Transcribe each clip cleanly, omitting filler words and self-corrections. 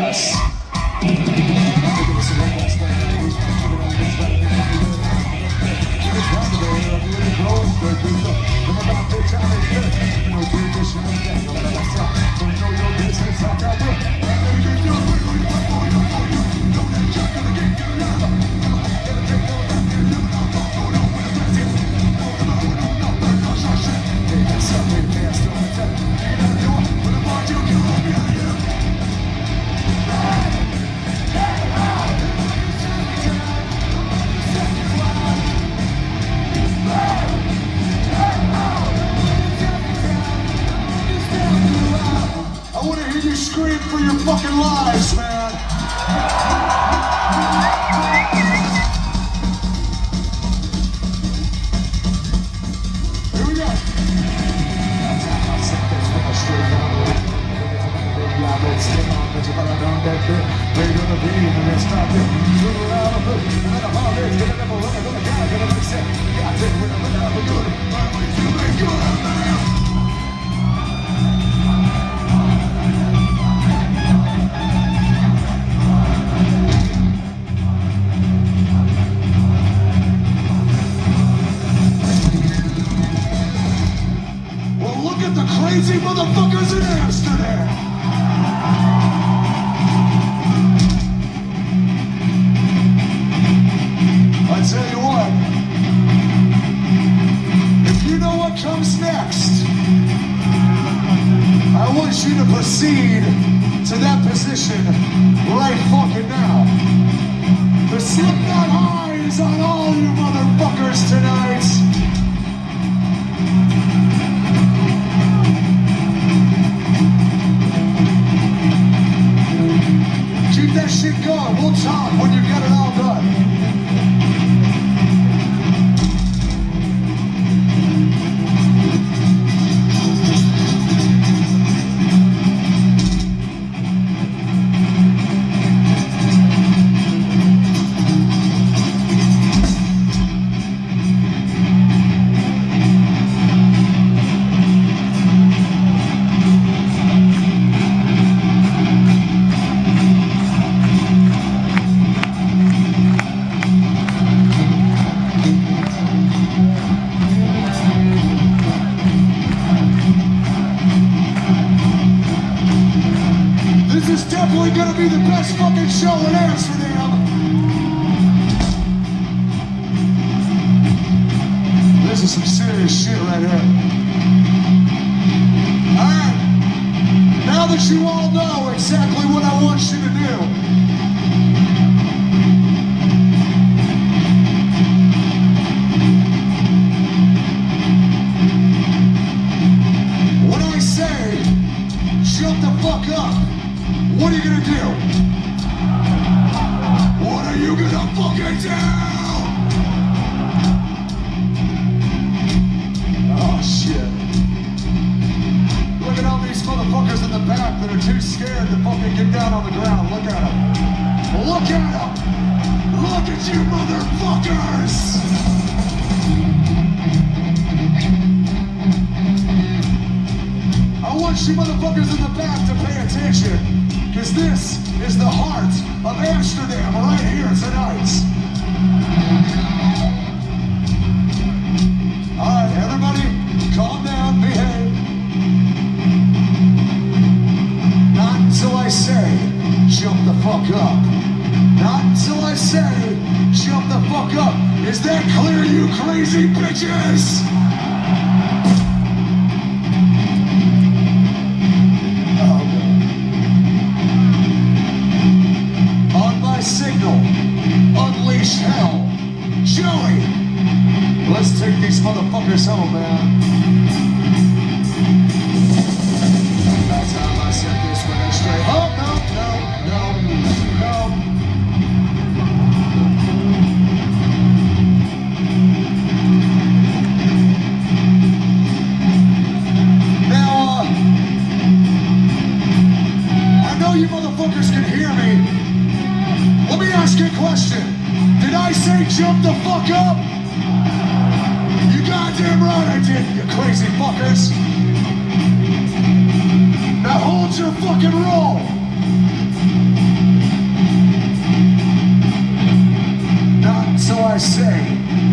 Yes. I want to hear you scream for your fucking lives, man. Here we go. Well, look at the crazy motherfuckers in Amsterdam. I tell you what, if you know what comes next, I want you to proceed to that position right fucking now. The Slipknot high is on all you motherfuckers tonight. Keep that shit going. We'll talk when you get it all done. This is definitely gonna be the best fucking show in Amsterdam. This is some serious shit right here. Alright, now that you all know exactly what I want you to do, when I say shut the fuck up, what are you gonna do? What are you gonna fucking do? Oh shit. Look at all these motherfuckers in the back that are too scared to fucking get down on the ground. Look at them. Look at them. Look at you motherfuckers. I want you motherfuckers in the back to pay attention. Because this is the heart of Amsterdam right here tonight. Alright, everybody, calm down, behave. Not until I say, jump the fuck up. Not until I say, jump the fuck up. Is that clear, you crazy bitches? Signal, unleash hell. Joey, let's take these motherfuckers home, man. That time I said this when I straight. Oh, no. Now, I know you motherfuckers can hear me. Let me ask you a question. Did I say jump the fuck up? You goddamn right I did, you crazy fuckers. Now hold your fucking roll. until I say,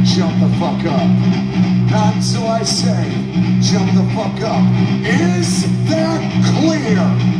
jump the fuck up. Not until I say, jump the fuck up. Is that clear?